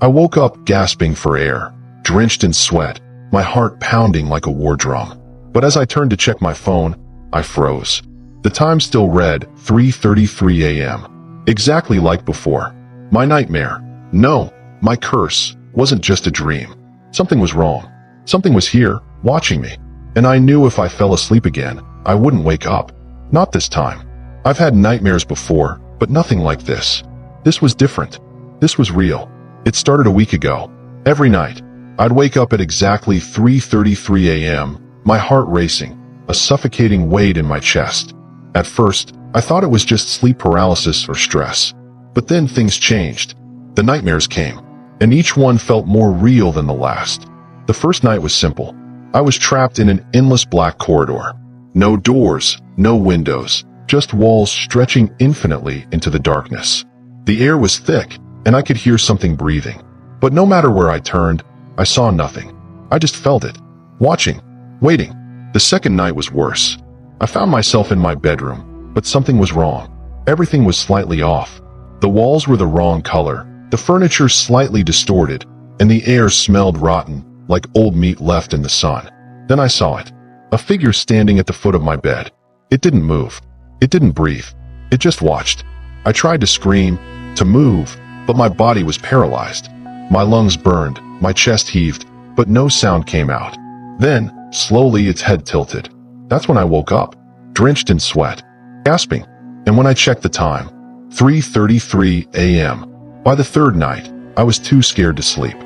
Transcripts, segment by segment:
I woke up gasping for air, drenched in sweat, my heart pounding like a war drum. But as I turned to check my phone, I froze. The time still read 3:33 a.m. Exactly like before. My nightmare, no, my curse, wasn't just a dream. Something was wrong. Something was here, watching me. And I knew if I fell asleep again, I wouldn't wake up. Not this time. I've had nightmares before, but nothing like this. This was different. This was real. It started a week ago. Every night, I'd wake up at exactly 3:33 a.m., my heart racing, a suffocating weight in my chest. At first, I thought it was just sleep paralysis or stress. But then things changed. The nightmares came, and each one felt more real than the last. The first night was simple. I was trapped in an endless black corridor. No doors, no windows, just walls stretching infinitely into the darkness. The air was thick, and I could hear something breathing. But no matter where I turned, I saw nothing. I just felt it. Watching. Waiting. The second night was worse. I found myself in my bedroom, but something was wrong. Everything was slightly off. The walls were the wrong color, the furniture slightly distorted, and the air smelled rotten, like old meat left in the sun. Then I saw it. A figure standing at the foot of my bed. It didn't move. It didn't breathe. It just watched. I tried to scream, to move, but my body was paralyzed. My lungs burned, my chest heaved, but no sound came out. Then, slowly its head tilted. That's when I woke up, drenched in sweat, gasping. And when I checked the time, 3:33 a.m. By the third night, I was too scared to sleep.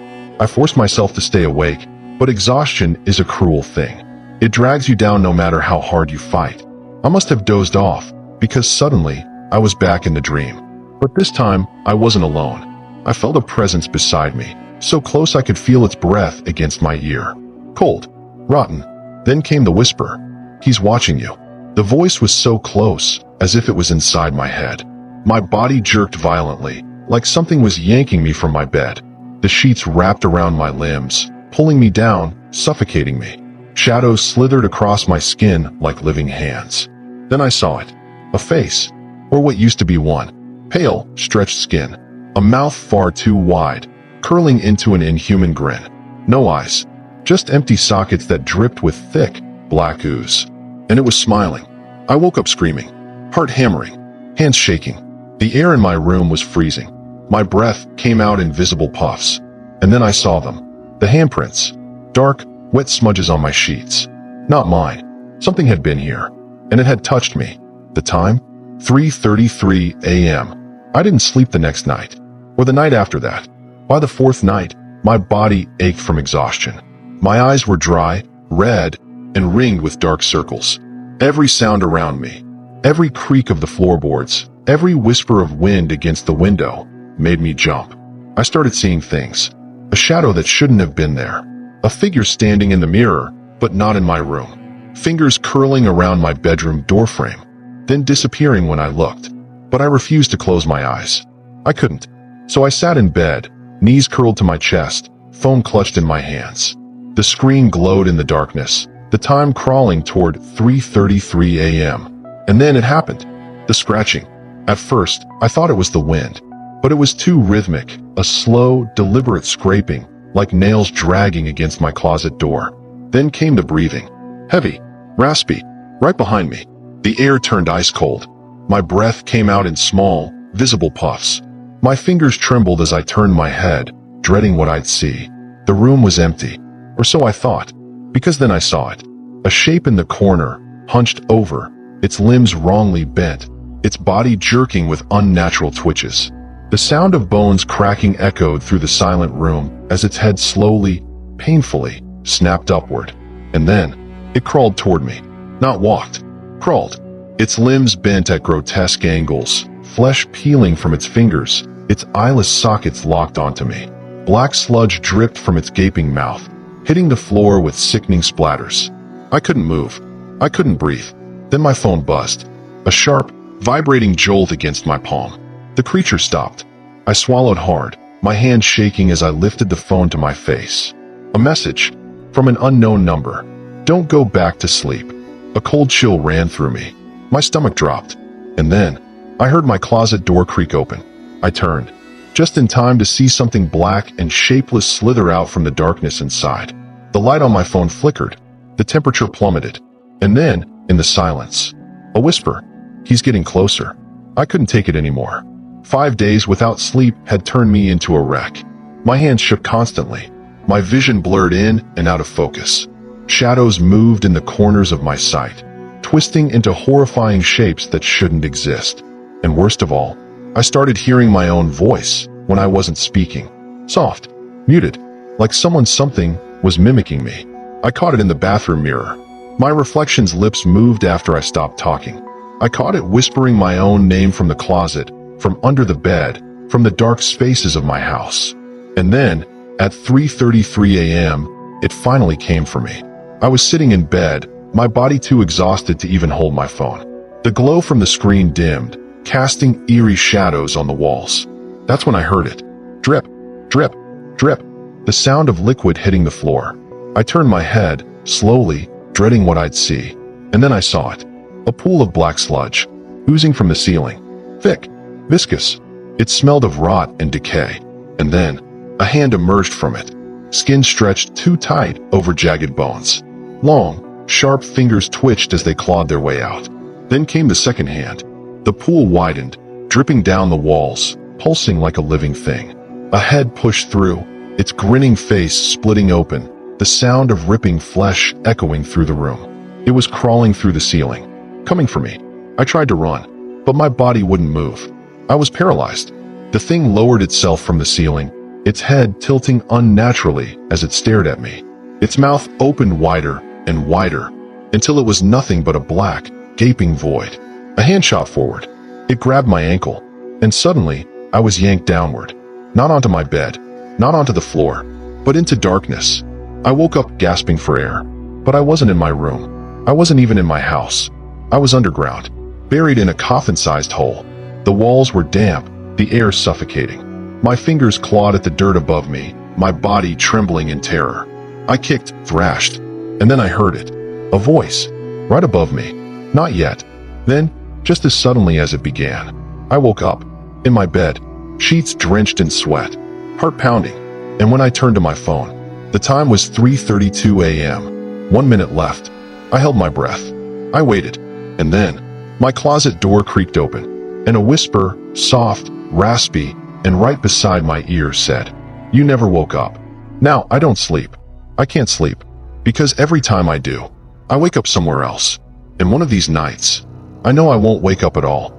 I forced myself to stay awake, but exhaustion is a cruel thing. It drags you down no matter how hard you fight. I must have dozed off, because suddenly, I was back in the dream. But this time, I wasn't alone. I felt a presence beside me, so close I could feel its breath against my ear. Cold. Rotten. Then came the whisper. He's watching you. The voice was so close, as if it was inside my head. My body jerked violently, like something was yanking me from my bed. The sheets wrapped around my limbs, pulling me down, suffocating me. Shadows slithered across my skin like living hands. Then I saw it. A face. Or what used to be one. Pale, stretched skin. A mouth far too wide, curling into an inhuman grin. No eyes. Just empty sockets that dripped with thick, black ooze. And it was smiling. I woke up screaming, heart hammering, hands shaking. The air in my room was freezing. My breath came out in visible puffs. And then I saw them. The handprints. Dark, wet smudges on my sheets. Not mine. Something had been here. And it had touched me. The time? 3:33 a.m. I didn't sleep the next night. Or the night after that. By the fourth night, my body ached from exhaustion. My eyes were dry, red, and ringed with dark circles. Every sound around me, every creak of the floorboards, every whisper of wind against the window, made me jump. I started seeing things. A shadow that shouldn't have been there. A figure standing in the mirror, but not in my room. Fingers curling around my bedroom doorframe, then disappearing when I looked. But I refused to close my eyes. I couldn't. So I sat in bed, knees curled to my chest, phone clutched in my hands. The screen glowed in the darkness, the time crawling toward 3:33 a.m. And then it happened. The scratching. At first, I thought it was the wind. But it was too rhythmic, a slow, deliberate scraping, like nails dragging against my closet door. Then came the breathing. Heavy, raspy, right behind me. The air turned ice cold. My breath came out in small, visible puffs. My fingers trembled as I turned my head, dreading what I'd see. The room was empty. Or so I thought. Because then I saw it. A shape in the corner, hunched over, its limbs wrongly bent, its body jerking with unnatural twitches. The sound of bones cracking echoed through the silent room as its head slowly, painfully, snapped upward. And then, it crawled toward me. Not walked. Crawled. Its limbs bent at grotesque angles, flesh peeling from its fingers, its eyeless sockets locked onto me. Black sludge dripped from its gaping mouth, hitting the floor with sickening splatters. I couldn't move. I couldn't breathe. Then my phone buzzed. A sharp, vibrating jolt against my palm. The creature stopped. I swallowed hard, my hand shaking as I lifted the phone to my face. A message. From an unknown number. Don't go back to sleep. A cold chill ran through me. My stomach dropped. And then, I heard my closet door creak open. I turned. just in time to see something black and shapeless slither out from the darkness inside. The light on my phone flickered, the temperature plummeted, and then, in the silence, a whisper, "He's getting closer." I couldn't take it anymore. 5 days without sleep had turned me into a wreck. My hands shook constantly. My vision blurred in and out of focus. Shadows moved in the corners of my sight, twisting into horrifying shapes that shouldn't exist. And worst of all, I started hearing my own voice when I wasn't speaking. Soft, muted, like something was mimicking me. I caught it in the bathroom mirror. My reflection's lips moved after I stopped talking. I caught it whispering my own name from the closet, from under the bed, from the dark spaces of my house. And then, at 3:33 a.m., it finally came for me. I was sitting in bed, my body too exhausted to even hold my phone. The glow from the screen dimmed, casting eerie shadows on the walls. That's when I heard it. Drip, drip, drip. The sound of liquid hitting the floor. I turned my head, slowly, dreading what I'd see. And then I saw it. A pool of black sludge, oozing from the ceiling. Thick, viscous. It smelled of rot and decay. And then, a hand emerged from it. Skin stretched too tight over jagged bones. Long, sharp fingers twitched as they clawed their way out. Then came the second hand. The pool widened, dripping down the walls, pulsing like a living thing. A head pushed through, its grinning face splitting open, the sound of ripping flesh echoing through the room. It was crawling through the ceiling, coming for me. I tried to run, but my body wouldn't move. I was paralyzed. The thing lowered itself from the ceiling, its head tilting unnaturally as it stared at me. Its mouth opened wider and wider, until it was nothing but a black, gaping void. A hand shot forward. It grabbed my ankle, and suddenly, I was yanked downward. Not onto my bed, not onto the floor, but into darkness. I woke up gasping for air, but I wasn't in my room. I wasn't even in my house. I was underground, buried in a coffin-sized hole. The walls were damp, the air suffocating. My fingers clawed at the dirt above me, my body trembling in terror. I kicked, thrashed, and then I heard it. A voice, right above me. Not yet. Then, just as suddenly as it began, I woke up, in my bed, sheets drenched in sweat, heart pounding, and when I turned to my phone, the time was 3:32 a.m. 1 minute left. I held my breath. I waited, and then, my closet door creaked open, and a whisper, soft, raspy, and right beside my ear said, "You never woke up." Now, I don't sleep. I can't sleep, because every time I do, I wake up somewhere else. And one of these nights, I know I won't wake up at all.